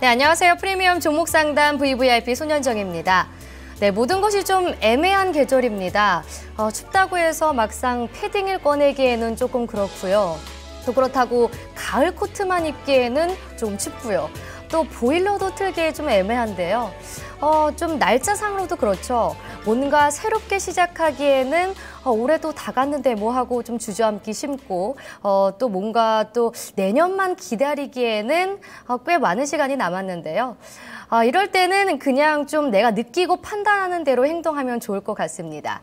네, 안녕하세요. 프리미엄 종목 상담 VVIP 손현정입니다. 네, 모든 것이 좀 애매한 계절입니다. 춥다고 해서 막상 패딩을 꺼내기에는 조금 그렇고요. 또 그렇다고 가을 코트만 입기에는 좀 춥고요. 또 보일러도 틀기에 좀 애매한데요. 좀 날짜상으로도 그렇죠. 뭔가 새롭게 시작하기에는 올해도 다 갔는데 뭐 하고 좀 주저앉기 쉽고 또 뭔가 또 내년만 기다리기에는 꽤 많은 시간이 남았는데요. 이럴 때는 그냥 좀 내가 느끼고 판단하는 대로 행동하면 좋을 것 같습니다.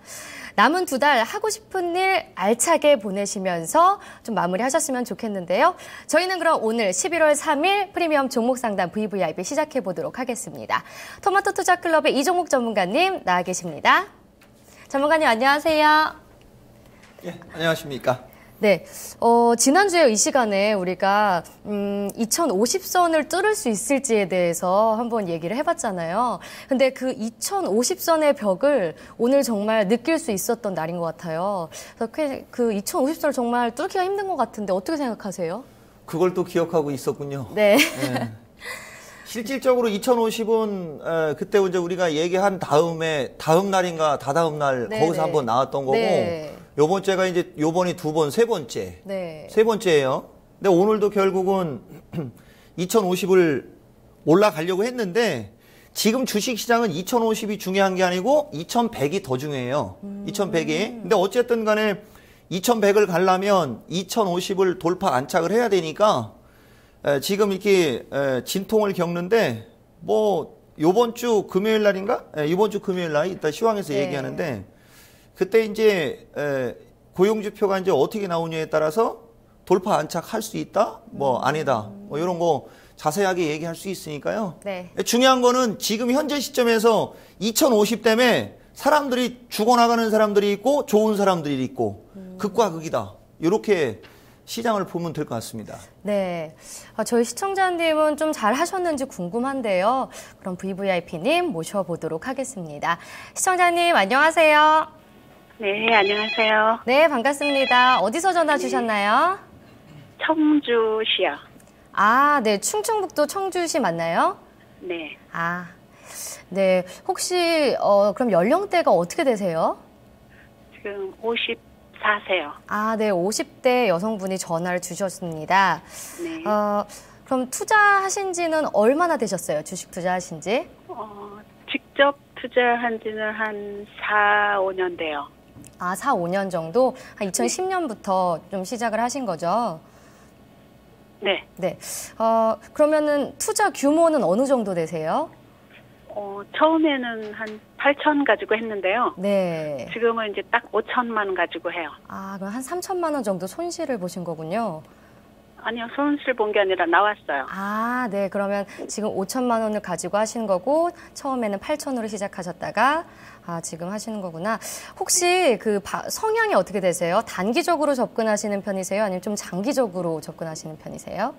남은 2달 하고 싶은 일 알차게 보내시면서 좀 마무리하셨으면 좋겠는데요. 저희는 그럼 오늘 11월 3일 프리미엄 종목 상담 VVIP 시작해 보도록 하겠습니다. 토마토 투자 클럽의 이종목 전문가님 나와 계십니다. 전문가님 안녕하세요. 예, 안녕하십니까. 네, 지난주에 이 시간에 우리가 2050선을 뚫을 수 있을지에 대해서 한번 얘기를 해봤잖아요. 근데 그 2050선의 벽을 오늘 정말 느낄 수 있었던 날인 것 같아요. 그래서 그 2050선을 정말 뚫기가 힘든 것 같은데 어떻게 생각하세요? 그걸 또 기억하고 있었군요. 네. 네. 실질적으로 2050은 그때 이제 우리가 얘기한 다음에 다음 날인가 다다음 날 네, 거기서 네. 한번 나왔던 거고 네. 요번째가 이제 요번이 세 번째. 네. 세 번째예요. 근데 오늘도 결국은 2050을 올라가려고 했는데 지금 주식시장은 2050이 중요한 게 아니고 2100이 더 중요해요. 2100이. 근데 어쨌든 간에 2100을 가려면 2050을 돌파 안착을 해야 되니까 지금 이렇게 진통을 겪는데 뭐 요번 주 금요일 날인가? 이번 주 금요일 날 이따 시황에서 네. 얘기하는데 그때 이제 고용지표가 이제 어떻게 나오냐에 따라서 돌파 안착할 수 있다? 뭐 아니다. 뭐 이런 거 자세하게 얘기할 수 있으니까요. 네. 중요한 거는 지금 현재 시점에서 2050 때문에 사람들이 죽어나가는 사람들이 있고 좋은 사람들이 있고 극과 극이다. 이렇게 시장을 보면 될 것 같습니다. 네, 저희 시청자님은 좀 잘 하셨는지 궁금한데요. 그럼 VVIP님 모셔보도록 하겠습니다. 시청자님 안녕하세요. 네, 안녕하세요. 네, 반갑습니다. 어디서 전화 주셨나요? 청주시요. 아, 네, 충청북도 청주시 맞나요? 네. 아, 네, 혹시 그럼 연령대가 어떻게 되세요? 지금 54세요. 아, 네, 50대 여성분이 전화를 주셨습니다. 네. 그럼 투자하신 지는 얼마나 되셨어요? 주식 투자하신 지? 직접 투자한 지는 한 4, 5년 돼요. 아, 4, 5년 정도? 한 2010년부터 좀 시작을 하신 거죠? 네. 네. 그러면은 투자 규모는 어느 정도 되세요? 처음에는 한 8천 가지고 했는데요. 네. 지금은 이제 딱 5천만 가지고 해요. 아, 그럼 한 3천만 원 정도 손실을 보신 거군요. 아니요, 손실 본 게 아니라 나왔어요. 아, 네. 그러면 지금 5천만 원을 가지고 하신 거고 처음에는 8천으로 시작하셨다가 지금 하시는 거구나. 혹시 그 성향이 어떻게 되세요? 단기적으로 접근하시는 편이세요? 아니면 좀 장기적으로 접근하시는 편이세요?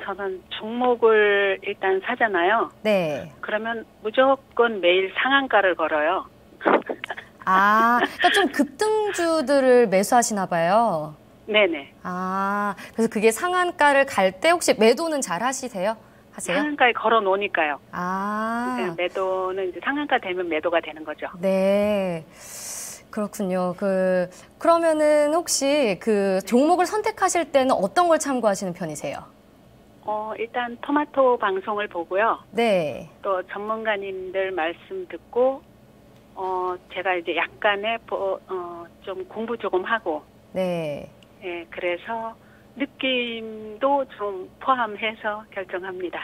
저는 종목을 일단 사잖아요. 네. 그러면 무조건 매일 상한가를 걸어요. 그러니까 좀 급등주들을 매수하시나 봐요. 네네. 그래서 그게 상한가를 갈 때 혹시 매도는 잘 하세요? 상한가에 걸어 놓으니까요. 네, 매도는 이제 상한가 되면 매도가 되는 거죠. 네. 그렇군요. 그러면은 혹시 그 종목을 선택하실 때는 어떤 걸 참고하시는 편이세요? 일단 토마토 방송을 보고요. 네. 또 전문가님들 말씀 듣고, 제가 이제 약간의 좀 공부 조금 하고. 네. 예, 그래서 느낌도 좀 포함해서 결정합니다.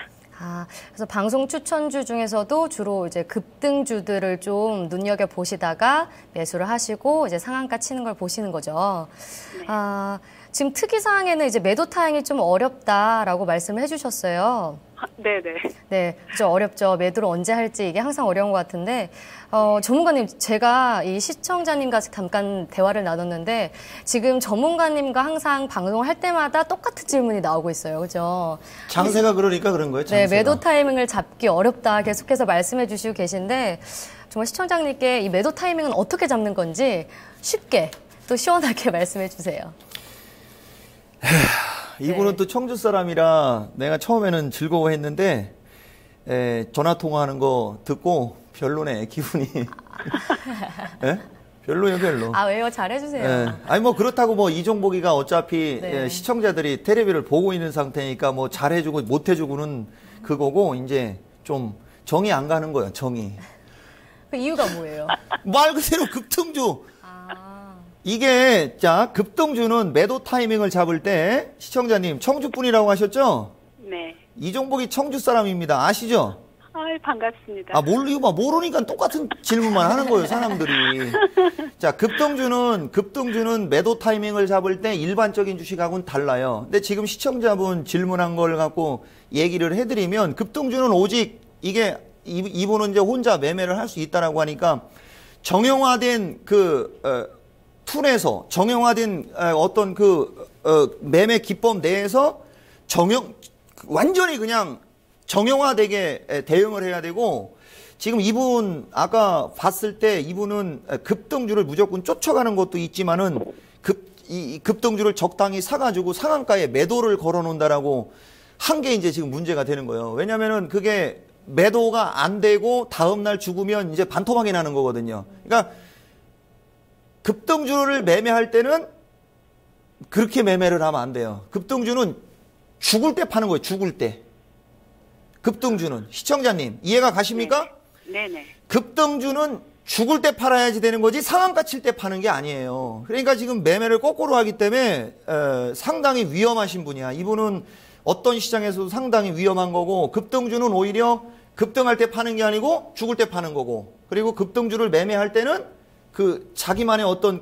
그래서 방송 추천주 중에서도 주로 이제 급등주들을 좀 눈여겨 보시다가 매수를 하시고 이제 상한가 치는 걸 보시는 거죠. 네. 지금 특이사항에는 이제 매도 타임이 좀 어렵다라고 말씀을 해주셨어요. 네네. 네, 그죠. 어렵죠. 매도를 언제 할지 이게 항상 어려운 것 같은데, 전문가님, 제가 이 시청자님과 잠깐 대화를 나눴는데, 지금 전문가님과 항상 방송을 할 때마다 똑같은 질문이 나오고 있어요. 그죠? 장세가 그러니까 그런 거예요, 장세가. 네, 매도 타이밍을 잡기 어렵다 계속해서 말씀해 주시고 계신데, 정말 시청자님께 이 매도 타이밍은 어떻게 잡는 건지 쉽게 또 시원하게 말씀해 주세요. 이분은 네. 또 청주 사람이라 내가 처음에는 즐거워했는데 전화 통화하는 거 듣고 별로네 기분이. 예? 별로예요, 별로. 아, 왜요? 잘해주세요. 예. 아니 뭐 그렇다고 뭐 이종복이가 어차피 네. 시청자들이 텔레비를 보고 있는 상태니까 뭐 잘해주고 못해주고는 그거고 이제 좀 정이 안 가는 거예요, 정이. 그 이유가 뭐예요? 말 그대로 급등주. 아, 이게 자 급등주는 매도 타이밍을 잡을 때 시청자님 청주분이라고 하셨죠? 네. 이종복이 청주 사람입니다. 아시죠? 아이, 반갑습니다. 아 모르니까 똑같은 질문만 하는 거예요, 사람들이. 자 급등주는 매도 타이밍을 잡을 때 일반적인 주식하고는 달라요. 근데 지금 시청자분 질문한 걸 갖고 얘기를 해드리면 급등주는 오직 이게 이분은 이제 혼자 매매를 할 수 있다라고 하니까 정형화된 툴에서 정형화된 어떤 매매 기법 내에서 완전히 그냥 정형화되게 대응을 해야 되고 지금 이분 아까 봤을 때 이분은 급등주를 무조건 쫓아가는 것도 있지만은 이 급등주를 적당히 사가지고 상한가에 매도를 걸어놓는다라고 한 게 이제 지금 문제가 되는 거예요. 왜냐면은 그게 매도가 안 되고 다음날 죽으면 이제 반토막이 나는 거거든요. 그러니까 급등주를 매매할 때는 그렇게 매매를 하면 안 돼요. 급등주는 죽을 때 파는 거예요. 죽을 때. 급등주는. 시청자님 이해가 가십니까? 네네. 급등주는 죽을 때 팔아야지 되는 거지 상한가 칠 때 파는 게 아니에요. 그러니까 지금 매매를 거꾸로 하기 때문에 상당히 위험하신 분이야. 이분은 어떤 시장에서도 상당히 위험한 거고 급등주는 오히려 급등할 때 파는 게 아니고 죽을 때 파는 거고 그리고 급등주를 매매할 때는 자기만의 어떤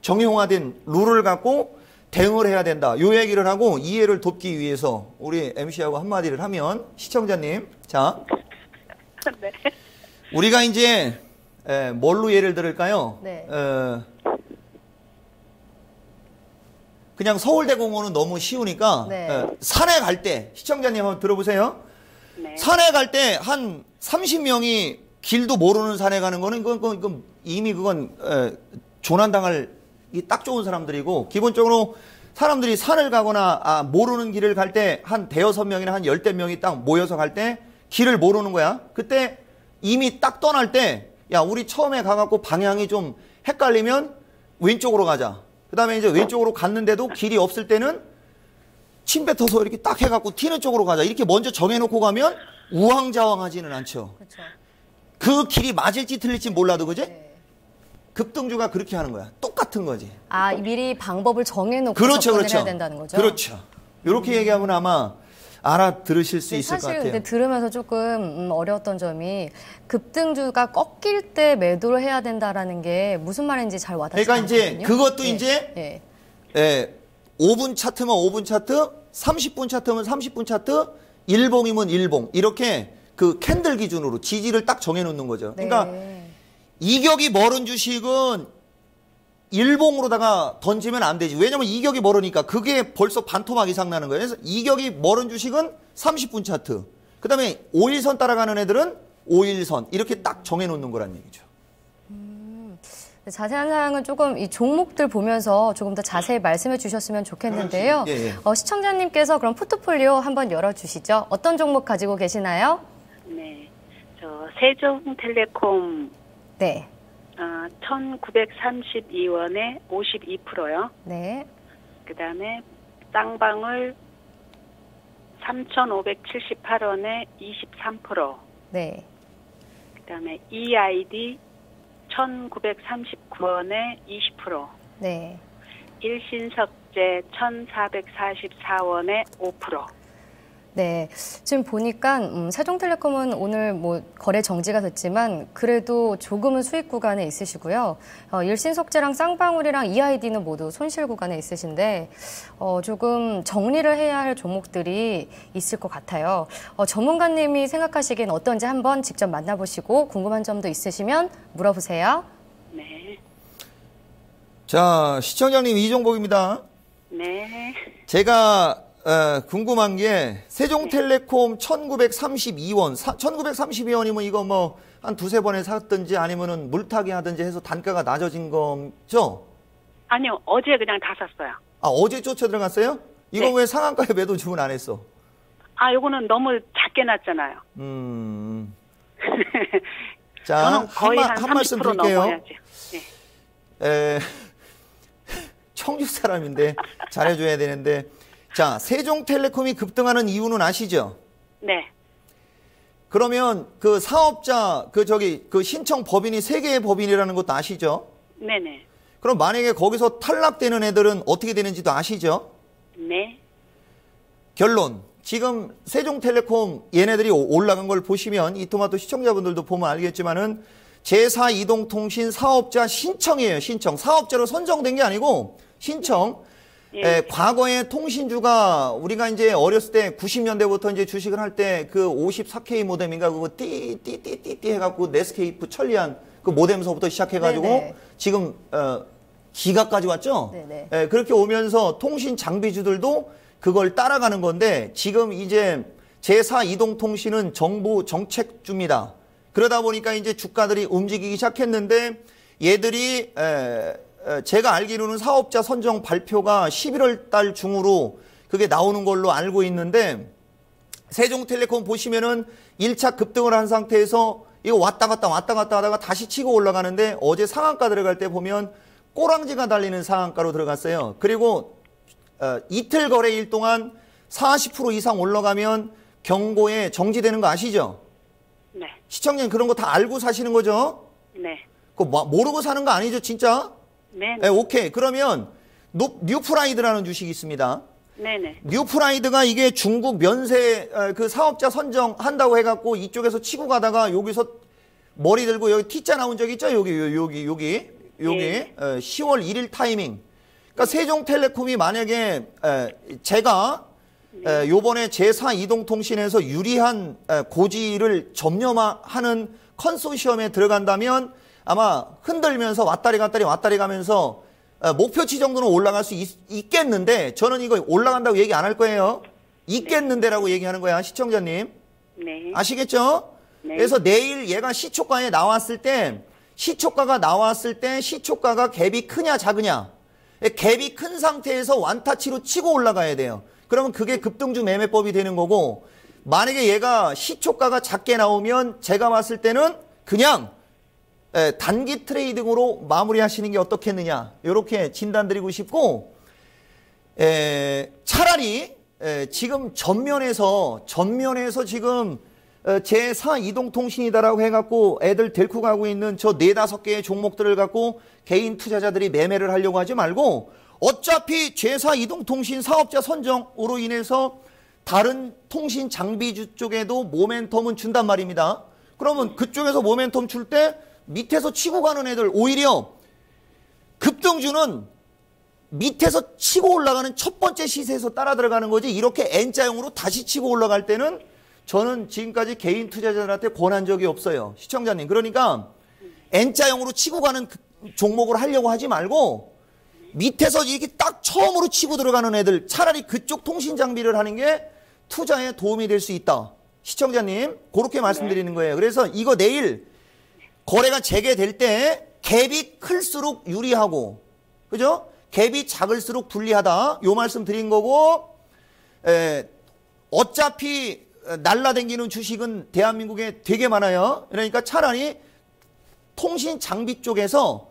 정형화된 룰을 갖고 대응을 해야 된다. 요 얘기를 하고 이해를 돕기 위해서 우리 MC하고 한마디를 하면 시청자님 자 네. 우리가 이제 뭘로 예를 들을까요? 네. 그냥 서울대공원은 너무 쉬우니까 네. 산에 갈 때 시청자님 한번 들어보세요. 네. 산에 갈 때 한 30명이 길도 모르는 산에 가는 거는 그건 이미 그건 조난당할 딱 좋은 사람들이고 기본적으로 사람들이 산을 가거나 모르는 길을 갈 때 한 대여섯 명이나 한 열댓 명이 딱 모여서 갈 때 길을 모르는 거야. 그때 이미 딱 떠날 때 야 우리 처음에 가갖고 방향이 좀 헷갈리면 왼쪽으로 가자. 그 다음에 이제 왼쪽으로 갔는데도 길이 없을 때는 침 뱉어서 이렇게 딱 해갖고 튀는 쪽으로 가자. 이렇게 먼저 정해놓고 가면 우왕좌왕하지는 않죠. 그렇죠. 그 길이 맞을지 틀릴지 몰라도 그지? 네. 급등주가 그렇게 하는 거야. 똑같은 거지. 아, 미리 방법을 정해놓고 그렇죠, 접근을 그렇죠. 해야 된다는 거죠? 그렇죠. 이렇게 얘기하면 아마 알아들으실 수 네, 있을 것 사실 같아요. 근데 들으면서 조금 어려웠던 점이 급등주가 꺾일 때 매도를 해야 된다라는 게 무슨 말인지 잘 와닿지 그러니까 이제 않거든요. 그것도 네. 이제 네. 5분 차트면 5분 차트, 30분 차트면 30분 차트, 일봉이면 일봉 이렇게 그 캔들 기준으로 지지를 딱 정해놓는 거죠. 그러니까 네. 이격이 멀은 주식은 일봉으로다가 던지면 안 되지. 왜냐면 이격이 멀으니까 그게 벌써 반토막 이상 나는 거예요. 그래서 이격이 멀은 주식은 30분 차트. 그 다음에 5일선 따라가는 애들은 5일선. 이렇게 딱 정해놓는 거란 얘기죠. 자세한 사항은 조금 이 종목들 보면서 조금 더 자세히 말씀해 주셨으면 좋겠는데요. 예, 예. 시청자님께서 그럼 포트폴리오 한번 열어주시죠. 어떤 종목 가지고 계시나요? 네. 세종텔레콤 네. 1932원에 52%요. 네. 그다음에 쌍방울 3578원에 23%. 네. 그다음에 EID 1939원에 20%. 네. 일신석재 1444원에 5%. 네. 지금 보니까 세종텔레콤은 오늘 뭐 거래 정지가 됐지만 그래도 조금은 수익 구간에 있으시고요. 일신석재랑 쌍방울이랑 EID는 모두 손실 구간에 있으신데 조금 정리를 해야 할 종목들이 있을 것 같아요. 전문가님이 생각하시기엔 어떤지 한번 직접 만나보시고 궁금한 점도 있으시면 물어보세요. 네. 자, 시청자님 이종복입니다. 네. 제가 궁금한 게 세종텔레콤 1932원, 1932원이면 이거 뭐 한 두세 번에 샀든지 아니면은 물타기 하든지 해서 단가가 낮아진 거죠? 아니요. 어제 그냥 다 샀어요. 아, 어제 쫓아 들어갔어요? 이거 네. 왜 상한가에 매도 주문 안 했어? 아, 요거는 너무 작게 났잖아요. 자, 저는 거의 한 말씀 30% 드릴게요. 넘어야죠. 네. 청주 사람인데 잘해줘야 되는데, 자, 세종텔레콤이 급등하는 이유는 아시죠? 네. 그러면 그 사업자 그 신청 법인이 3개의 법인이라는 것도 아시죠? 네네. 그럼 만약에 거기서 탈락되는 애들은 어떻게 되는지도 아시죠? 네. 결론. 지금 세종텔레콤 얘네들이 올라간 걸 보시면 이토마토 시청자분들도 보면 알겠지만은 제4이동통신 사업자 신청이에요. 신청. 사업자로 선정된 게 아니고 신청. 예. 과거에 통신주가 우리가 이제 어렸을 때 90년대부터 이제 주식을 할 때 그 54K 모뎀인가 그거 띠띠띠띠띠 해갖고 네스케이프 천리안 그 모뎀서부터 시작해가지고 네네. 지금 기가까지 왔죠. 네네. 그렇게 오면서 통신 장비주들도 그걸 따라가는 건데 지금 이제 제4이동통신은 정부 정책주입니다. 그러다 보니까 이제 주가들이 움직이기 시작했는데 얘들이 제가 알기로는 사업자 선정 발표가 11월 달 중으로 그게 나오는 걸로 알고 있는데 세종텔레콤 보시면은 1차 급등을 한 상태에서 이거 왔다 갔다 하다가 다시 치고 올라가는데 어제 상한가 들어갈 때 보면 꼬랑지가 달리는 상한가로 들어갔어요. 그리고 이틀 거래일 동안 40% 이상 올라가면 경고에 정지되는 거 아시죠? 네. 시청자님 그런 거 다 알고 사시는 거죠? 네. 그거 모르고 사는 거 아니죠, 진짜? 네. 네, 오케이. 그러면 뉴프라이드라는 주식이 있습니다. 네네. 뉴프라이드가 이게 중국 면세 그 사업자 선정한다고 해갖고 이쪽에서 치고 가다가 여기서 머리 들고 여기 T자 나온 적 있죠? 여기 네. 10월 1일 타이밍. 그러니까 세종텔레콤이 만약에 제가 요번에 제4이동통신에서 유리한 고지를 점령하는 컨소시엄에 들어간다면 아마 흔들면서 왔다리 가면서 목표치 정도는 올라갈 수 있겠는데 저는 이거 올라간다고 얘기 안 할 거예요. 있겠는데라고 얘기하는 거야, 시청자님. 네. 아시겠죠? 네. 그래서 내일 얘가 시초가가 나왔을 때 시초가가 갭이 크냐 작으냐. 갭이 큰 상태에서 완타치로 치고 올라가야 돼요. 그러면 그게 급등주 매매법이 되는 거고 만약에 얘가 시초가가 작게 나오면 제가 봤을 때는 그냥 단기 트레이딩으로 마무리하시는 게 어떻겠느냐 이렇게 진단드리고 싶고 차라리 지금 전면에서 지금 제4이동통신이다라고 해갖고 애들 데리고 가고 있는 저 4-5개의 종목들을 갖고 개인 투자자들이 매매를 하려고 하지 말고 어차피 제4이동통신 사업자 선정으로 인해서 다른 통신 장비주 쪽에도 모멘텀은 준단 말입니다. 그러면 그쪽에서 모멘텀 줄 때 밑에서 치고 가는 애들 오히려 급등주는 밑에서 치고 올라가는 첫 번째 시세에서 따라 들어가는 거지 이렇게 N자형으로 다시 치고 올라갈 때는 저는 지금까지 개인 투자자들한테 권한 적이 없어요. 시청자님. 그러니까 N자형으로 치고 가는 종목을 하려고 하지 말고 밑에서 이렇게 딱 처음으로 치고 들어가는 애들 차라리 그쪽 통신 장비를 하는 게 투자에 도움이 될 수 있다. 시청자님. 그렇게 말씀드리는 거예요. 그래서 이거 내일 거래가 재개될 때 갭이 클수록 유리하고 그죠? 갭이 작을수록 불리하다. 요 말씀 드린 거고 어차피 날라다니는 주식은 대한민국에 되게 많아요. 그러니까 차라리 통신 장비 쪽에서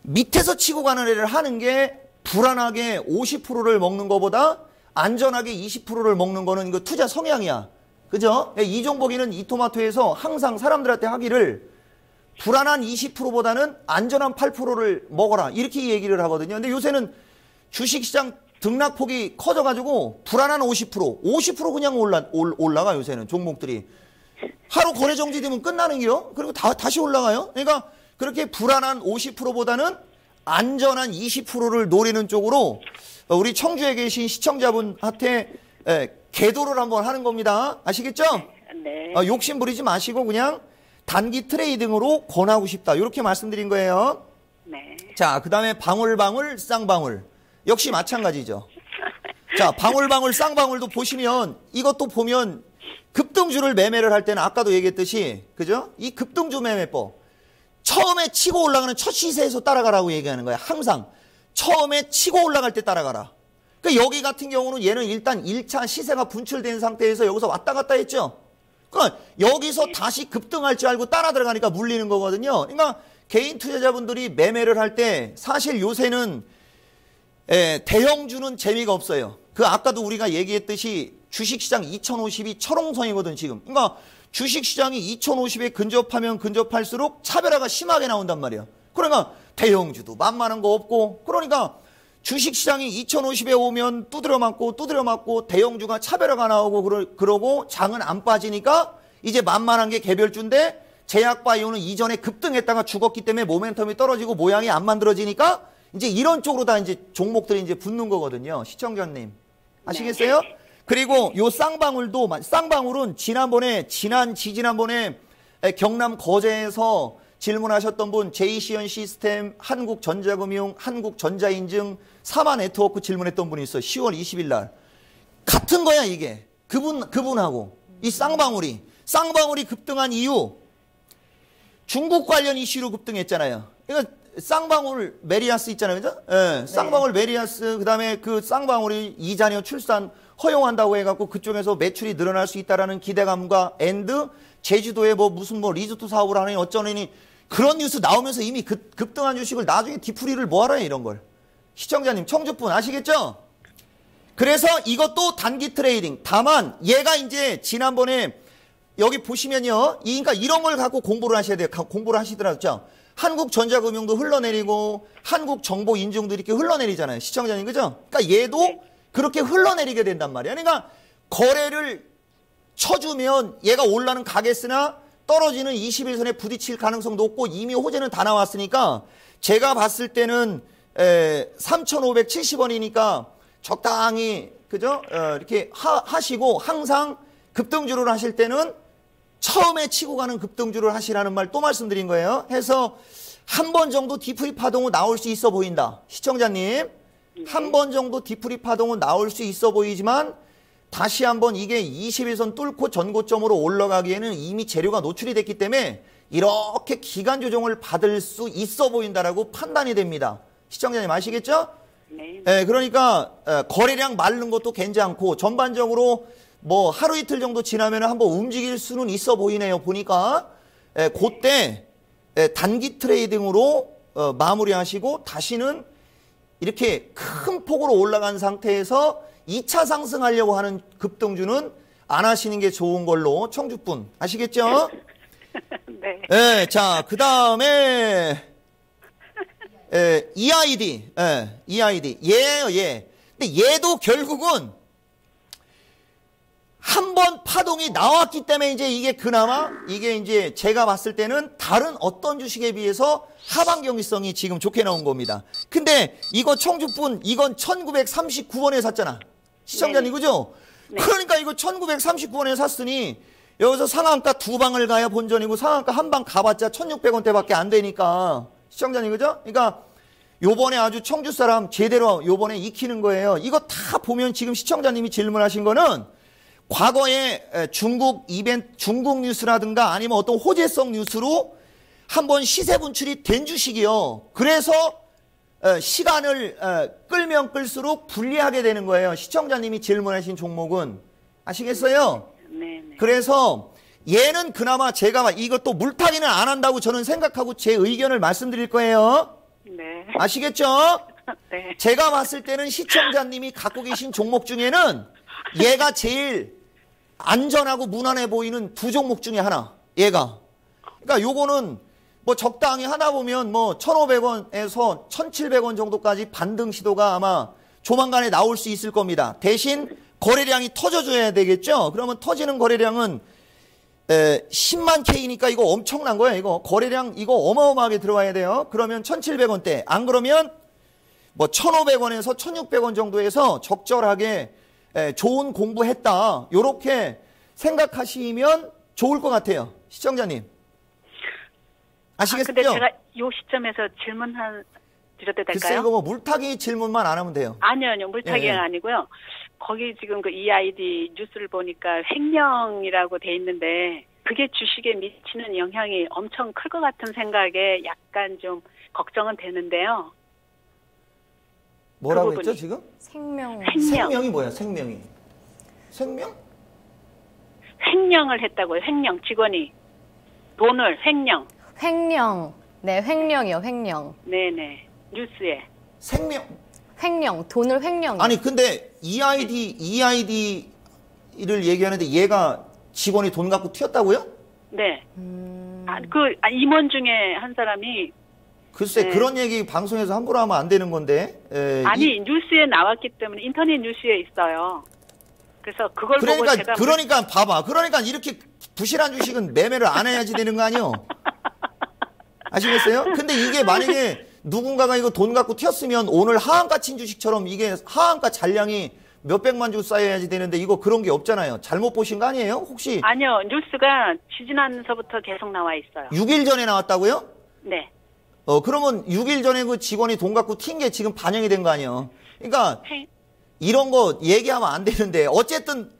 밑에서 치고 가는 애를 하는 게 불안하게 50%를 먹는 것보다 안전하게 20%를 먹는 거는 이거 투자 성향이야. 그죠? 이종복이는 이토마토에서 항상 사람들한테 하기를 불안한 20%보다는 안전한 8%를 먹어라. 이렇게 얘기를 하거든요. 근데 요새는 주식시장 등락폭이 커져가지고 불안한 50% 그냥 올라가 요새는 종목들이. 하루 거래 정지되면 끝나는 게요. 그리고 다시 올라가요. 그러니까 그렇게 불안한 50%보다는 안전한 20%를 노리는 쪽으로 우리 청주에 계신 시청자분한테 계도를 한번 하는 겁니다. 아시겠죠? 네. 욕심 부리지 마시고 그냥 단기 트레이딩으로 권하고 싶다. 이렇게 말씀드린 거예요. 네. 자, 그 다음에 방울방울 쌍방울. 역시 마찬가지죠. 자, 방울방울 쌍방울도 보시면 이것도 보면 급등주를 매매를 할 때는 아까도 얘기했듯이 그죠? 이 급등주 매매법. 처음에 치고 올라가는 첫 시세에서 따라가라고 얘기하는 거야. 항상. 처음에 치고 올라갈 때 따라가라. 그러니까 여기 같은 경우는 얘는 일단 1차 시세가 분출된 상태에서 여기서 왔다 갔다 했죠. 그러니까 여기서 다시 급등할 줄 알고 따라 들어가니까 물리는 거거든요. 그러니까 개인 투자자분들이 매매를 할 때 사실 요새는 대형주는 재미가 없어요. 그 아까도 우리가 얘기했듯이 주식시장 2050이 철옹성이거든 지금. 그러니까 주식시장이 2050에 근접하면 근접할수록 차별화가 심하게 나온단 말이야. 그러니까 대형주도 만만한 거 없고, 그러니까 주식시장이 2050에 오면 두드려 맞고 대형주가 차별화가 나오고 그러고 장은 안 빠지니까 이제 만만한 게 개별주인데 제약바이오는 이전에 급등했다가 죽었기 때문에 모멘텀이 떨어지고 모양이 안 만들어지니까 이제 이런 쪽으로 다 이제 종목들이 이제 붙는 거거든요. 시청자님. 아시겠어요? 네. 그리고 요 쌍방울은 지난번에 경남 거제에서 질문하셨던 분, JCN 시스템, 한국전자금융, 한국전자인증, 사마네트워크 질문했던 분이 있어요. 10월 20일 날. 같은 거야, 이게. 그분하고. 이 쌍방울이 급등한 이유, 중국 관련 이슈로 급등했잖아요. 그러니까 쌍방울 메리아스 있잖아요. 그죠? 예, 쌍방울 메리아스, 그 다음에 그 쌍방울이 2자녀 출산 허용한다고 해갖고 그쪽에서 매출이 늘어날 수 있다라는 기대감과 제주도에 무슨 리조트 사업을 하느니 어쩌느니 그런 뉴스 나오면서 이미 급등한 주식을 나중에 뒤풀이를 뭐하러 해, 이런 걸. 시청자님, 청주분 아시겠죠? 그래서 이것도 단기 트레이딩. 다만 얘가 이제 지난번에 여기 보시면요. 그러니까 이런 걸 갖고 공부를 하셔야 돼요. 공부를 하시더라고요. 한국전자금융도 흘러내리고 한국정보인증도 이렇게 흘러내리잖아요. 시청자님, 그죠? 그러니까 얘도 그렇게 흘러내리게 된단 말이에요. 그러니까 거래를 쳐주면 얘가 올라는 가겠으나 떨어지는 21선에 부딪힐 가능성 높고 이미 호재는 다 나왔으니까 제가 봤을 때는 3,570원이니까 적당히, 그죠? 이렇게 하시고 항상 급등주를 하실 때는 처음에 치고 가는 급등주를 하시라는 말 또 말씀드린 거예요. 해서 한 번 정도 디프리 파동은 나올 수 있어 보인다. 시청자님, 한 번 정도 디프리 파동은 나올 수 있어 보이지만 다시 한번 이게 21선 뚫고 전고점으로 올라가기에는 이미 재료가 노출이 됐기 때문에 이렇게 기간 조정을 받을 수 있어 보인다라고 판단이 됩니다. 시청자님 아시겠죠? 네. 그러니까 거래량 마른 것도 괜찮고 전반적으로 하루 이틀 정도 지나면 한번 움직일 수는 있어 보이네요. 보니까 그때 단기 트레이딩으로 마무리하시고 다시는 이렇게 큰 폭으로 올라간 상태에서 2차 상승하려고 하는 급등주는 안 하시는 게 좋은 걸로 청주분 아시겠죠? 네. 네. 자, 그 다음에 EID, 얘예요, 얘. 근데 얘도 결국은 한 번 파동이 나왔기 때문에 이제 이게 그나마 이게 이제 제가 봤을 때는 다른 어떤 주식에 비해서 하방 경기성이 지금 좋게 나온 겁니다. 근데 이거 청주분 이건 1939원에 샀잖아. 시청자님, 그죠? 네. 그러니까 이거 1939원에 샀으니 여기서 상한가 두 방을 가야 본전이고 상한가 한 방 가봤자 1600원대밖에 안 되니까. 시청자님, 그죠? 그러니까 요번에 아주 청주 사람 제대로 요번에 익히는 거예요. 이거 다 보면 지금 시청자님이 질문하신 거는 과거에 중국 뉴스라든가 아니면 어떤 호재성 뉴스로 한번 시세 분출이 된 주식이요. 그래서 시간을 끌면 끌수록 불리하게 되는 거예요. 시청자님이 질문하신 종목은. 아시겠어요? 네. 그래서 얘는 그나마 제가 이것도 물타기는 안 한다고 저는 생각하고 제 의견을 말씀드릴 거예요. 네. 아시겠죠? 네. 제가 봤을 때는 시청자님이 갖고 계신 종목 중에는 얘가 제일 안전하고 무난해 보이는 두 종목 중에 하나. 얘가. 그러니까 요거는 적당히 하나 보면 1,500원에서 1,700원 정도까지 반등 시도가 아마 조만간에 나올 수 있을 겁니다. 대신 거래량이 터져줘야 되겠죠? 그러면 터지는 거래량은 10만 K니까 이거 엄청난 거예요. 이거 거래량 이거 어마어마하게 들어와야 돼요. 그러면 1,700원대. 안 그러면 1,500원에서 1,600원 정도에서 적절하게 좋은 공부했다. 요렇게 생각하시면 좋을 것 같아요. 시청자님. 아시겠죠? 근데 제가 요 시점에서 드려도 될까요? 글쎄 이거 물타기 질문만 안 하면 돼요. 아니요. 물타기가 아니고요. 거기 지금 그 EID 뉴스를 보니까 횡령이라고 돼 있는데 그게 주식에 미치는 영향이 엄청 클 것 같은 생각에 약간 좀 걱정은 되는데요. 뭐라고 그 했죠, 지금? 생명. 생명이 뭐야, 생명이? 생명? 횡령을 했다고요. 횡령 직원이 돈을 횡령. 횡령. 네, 횡령이요, 횡령. 네네. 뉴스에. 생명. 횡령, 돈을 횡령. 아니, 근데 EID를 얘기하는데 얘가 직원이 돈 갖고 튀었다고요? 네. 임원 중에 한 사람이 글쎄, 네. 그런 얘기 방송에서 함부로 하면 안 되는 건데. 아니, 뉴스에 나왔기 때문에 인터넷 뉴스에 있어요. 그래서 그걸 보고 제가 그러니까 봐봐. 그러니까 이렇게 부실한 주식은 매매를 안 해야지 되는 거 아니요? 아시겠어요? 근데 이게 만약에 누군가가 이거 돈 갖고 튀었으면 오늘 하한가 친 주식처럼 이게 하한가 잔량이 몇백만 주 쌓여야지 되는데 이거 그런 게 없잖아요. 잘못 보신 거 아니에요? 혹시 아니요. 뉴스가 지지난서부터 계속 나와 있어요. 6일 전에 나왔다고요? 네. 그러면 6일 전에 그 직원이 돈 갖고 튄 게 지금 반영이 된 거 아니에요? 그러니까 이런 거 얘기하면 안 되는데 어쨌든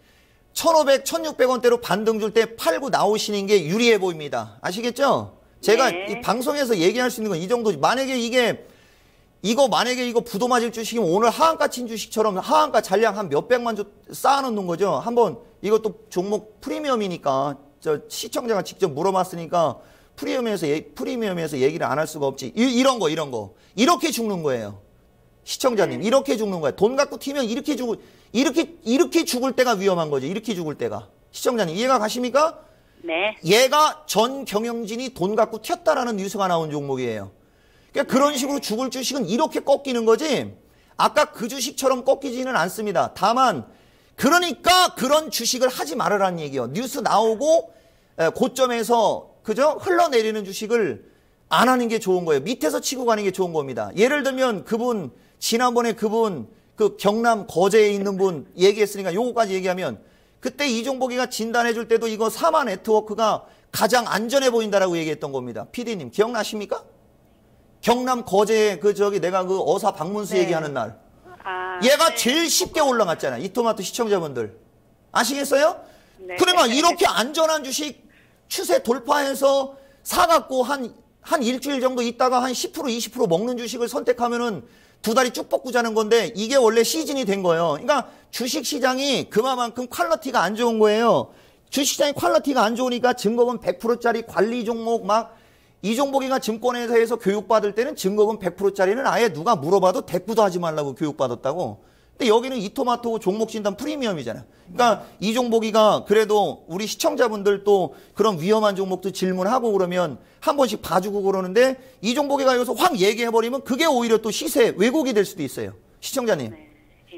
1,500, 1,600원대로 반등 줄 때 팔고 나오시는 게 유리해 보입니다. 아시겠죠? 제가 네. 이 방송에서 얘기할 수 있는 건 이 정도지. 만약에 이거 부도 맞을 주식이면 오늘 하한가 친 주식처럼 하한가 잔량 한 몇백만 주 쌓아놓는 거죠. 한번 이것도 종목 프리미엄이니까 저 시청자가 직접 물어봤으니까 프리미엄에서 얘기를 안 할 수가 없지. 이런 거. 이렇게 죽는 거예요. 시청자님, 이렇게 죽는 거예요. 돈 갖고 튀면 이렇게 죽을 때가 위험한 거죠. 이렇게 죽을 때가. 시청자님, 이해가 가십니까? 네. 얘가 전 경영진이 돈 갖고 튀었다라는 뉴스가 나온 종목이에요. 그러니까 그런 식으로 죽을 주식은 이렇게 꺾이는 거지, 아까 그 주식처럼 꺾이지는 않습니다. 다만, 그러니까 그런 주식을 하지 말으라는 얘기예요. 뉴스 나오고, 고점에서, 그죠? 흘러내리는 주식을 안 하는 게 좋은 거예요. 밑에서 치고 가는 게 좋은 겁니다. 예를 들면 지난번에 그 경남 거제에 있는 분 얘기했으니까 요거까지 얘기하면, 그때 이종복이가 진단해 줄 때도 이거 사마 네트워크가 가장 안전해 보인다라고 얘기했던 겁니다. PD님 기억나십니까? 경남 거제에 내가 그 어사 박문수 네. 얘기하는 날. 네. 얘가 제일 쉽게 올라갔잖아요. 이토마토 시청자분들. 아시겠어요? 네. 그러니까 이렇게 안전한 주식 추세 돌파해서 사갖고 한 일주일 정도 있다가 한 10%, 20% 먹는 주식을 선택하면은 두 다리 쭉 뻗고 자는 건데 이게 원래 시즌이 된 거예요. 그러니까 주식 시장이 그만큼 퀄리티가 안 좋은 거예요. 주식 시장이 퀄리티가 안 좋으니까 증거금 100%짜리 관리 종목 이종복이가 증권회사에서 교육받을 때는 증거금 100%짜리는 아예 누가 물어봐도 대꾸도 하지 말라고 교육받았다고. 근데 여기는 이토마토 종목 진단 프리미엄이잖아요. 그러니까 이종복이가 그래도 우리 시청자분들 또 그런 위험한 종목도 질문하고 그러면 한 번씩 봐주고 그러는데 이종복이가 여기서 확 얘기해버리면 그게 오히려 또 시세 왜곡이 될 수도 있어요. 시청자님. 네.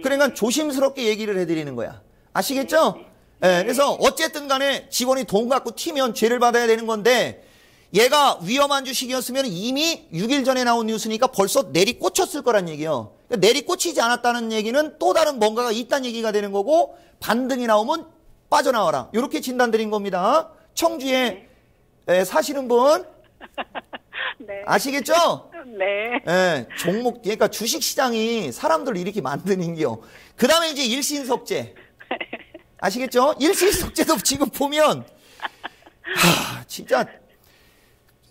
그러니까 조심스럽게 얘기를 해드리는 거야. 아시겠죠? 네. 그래서 어쨌든 간에 직원이 돈 갖고 튀면 죄를 받아야 되는 건데 얘가 위험한 주식이었으면 이미 6일 전에 나온 뉴스니까 벌써 내리꽂혔을 거란 얘기예요. 그러니까 내리꽂히지 않았다는 얘기는 또 다른 뭔가가 있다는 얘기가 되는 거고 반등이 나오면 빠져나와라. 이렇게 진단드린 겁니다. 청주에 사시는 분 네. 아시겠죠? 네. 종목, 그러니까 주식시장이 사람들을 이렇게 만드는 게요. 그 다음에 이제 일신석재. 아시겠죠? 일신석재도 지금 보면 진짜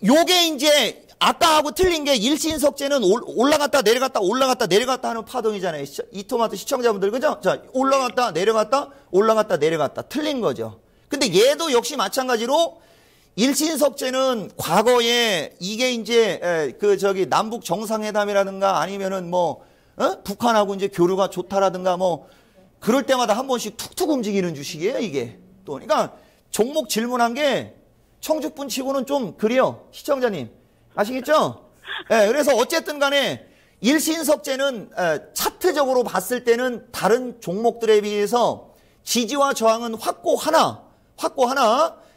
요게 이제 아까하고 틀린 게 일신석재는 올라갔다 내려갔다 하는 파동이잖아요. 이토마토 시청자분들 그죠? 자, 올라갔다 내려갔다 틀린 거죠. 근데 얘도 역시 마찬가지로 일신석재는 과거에 이게 이제 남북 정상회담이라든가 아니면은 북한하고 이제 교류가 좋다라든가 그럴 때마다 한 번씩 툭툭 움직이는 주식이에요, 이게. 또 그러니까 종목 질문한 게 청주분 치고는 좀 그래요. 시청자님. 아시겠죠? 그래서 어쨌든 간에 일신석재는 차트적으로 봤을 때는 다른 종목들에 비해서 지지와 저항은 확고하나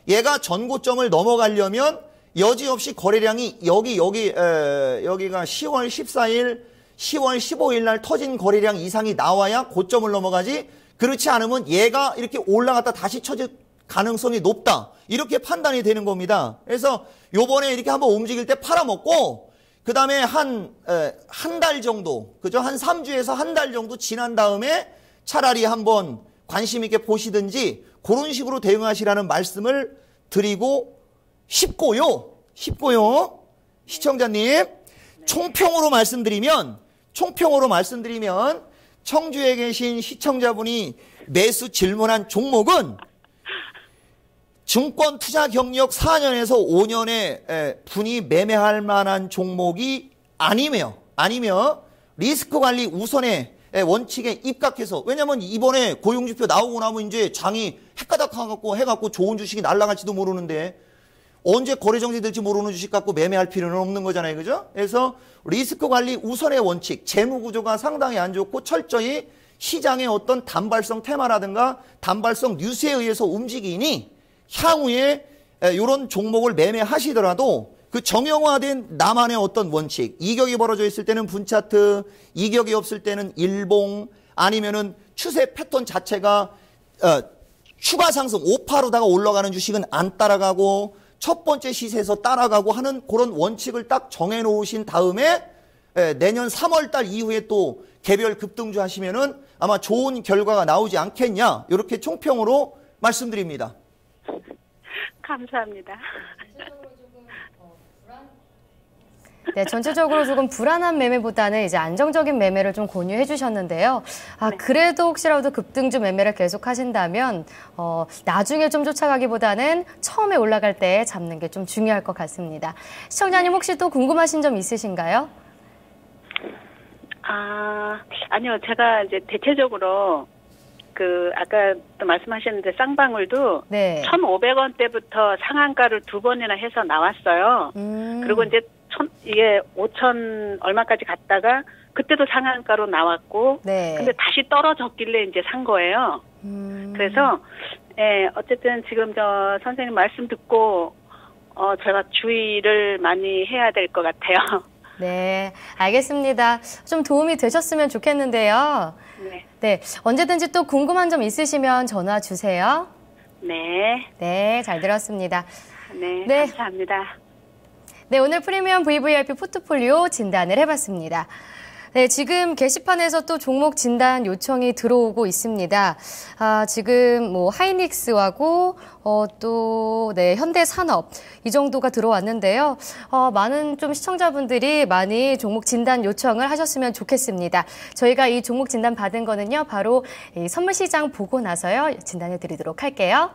얘가 전고점을 넘어가려면 여지없이 거래량이 여기가 10월 14일, 10월 15일 날 터진 거래량 이상이 나와야 고점을 넘어가지 그렇지 않으면 얘가 이렇게 올라갔다 다시 쳐질 가능성이 높다. 이렇게 판단이 되는 겁니다. 그래서 요번에 이렇게 한번 움직일 때 팔아먹고 그 다음에 한 달 정도, 그죠? 한 3주에서 한 달 정도 지난 다음에 차라리 한번 관심 있게 보시든지 그런 식으로 대응하시라는 말씀을 드리고 싶고요. 시청자님, 총평으로 말씀드리면 총평으로 말씀드리면 청주에 계신 시청자분이 매수 질문한 종목은 증권 투자 경력 4년에서 5년의 분이 매매할 만한 종목이 아니며 리스크 관리 우선의 원칙에 입각해서, 왜냐면 이번에 고용지표 나오고 나면 이제 장이 헷가닥 해갖고 좋은 주식이 날아갈지도 모르는데 언제 거래 정지될지 모르는 주식 갖고 매매할 필요는 없는 거잖아요. 그죠? 그래서 리스크 관리 우선의 원칙, 재무 구조가 상당히 안 좋고 철저히 시장의 어떤 단발성 테마라든가 단발성 뉴스에 의해서 움직이니 향후에 이런 종목을 매매하시더라도 그 정형화된 나만의 어떤 원칙, 이격이 벌어져 있을 때는 분차트, 이격이 없을 때는 일봉, 아니면은 추세 패턴 자체가 추가 상승 5%다가 올라가는 주식은 안 따라가고 첫 번째 시세에서 따라가고 하는 그런 원칙을 딱 정해놓으신 다음에 내년 3월 달 이후에 또 개별 급등주 하시면은 아마 좋은 결과가 나오지 않겠냐, 이렇게 총평으로 말씀드립니다. 감사합니다. 네, 전체적으로 조금 불안한 매매보다는 이제 안정적인 매매를 좀 권유해 주셨는데요. 네. 그래도 혹시라도 급등주 매매를 계속 하신다면, 나중에 좀 쫓아가기보다는 처음에 올라갈 때 잡는 게 좀 중요할 것 같습니다. 시청자님 혹시 또 궁금하신 점 있으신가요? 아니요. 제가 이제 대체적으로 아까 또 말씀하셨는데 쌍방울도 네. 1,500원대부터 상한가를 2번이나 해서 나왔어요. 그리고 이제 이게 5,000 얼마까지 갔다가 그때도 상한가로 나왔고, 네. 근데 다시 떨어졌길래 이제 산 거예요. 그래서 어쨌든 지금 선생님 말씀 듣고 제가 주의를 많이 해야 될 것 같아요. 네, 알겠습니다. 좀 도움이 되셨으면 좋겠는데요. 네. 네, 언제든지 또 궁금한 점 있으시면 전화 주세요. 네. 네, 잘 들었습니다. 네. 네. 감사합니다. 네, 오늘 프리미엄 VVIP 포트폴리오 진단을 해봤습니다. 네, 지금 게시판에서 또 종목 진단 요청이 들어오고 있습니다. 지금 뭐 하이닉스하고 또 네, 현대산업 이 정도가 들어왔는데요. 많은 좀 시청자분들이 많이 종목 진단 요청을 하셨으면 좋겠습니다. 저희가 이 종목 진단 받은 거는요, 바로 이 선물 시장 보고 나서요, 진단해 드리도록 할게요.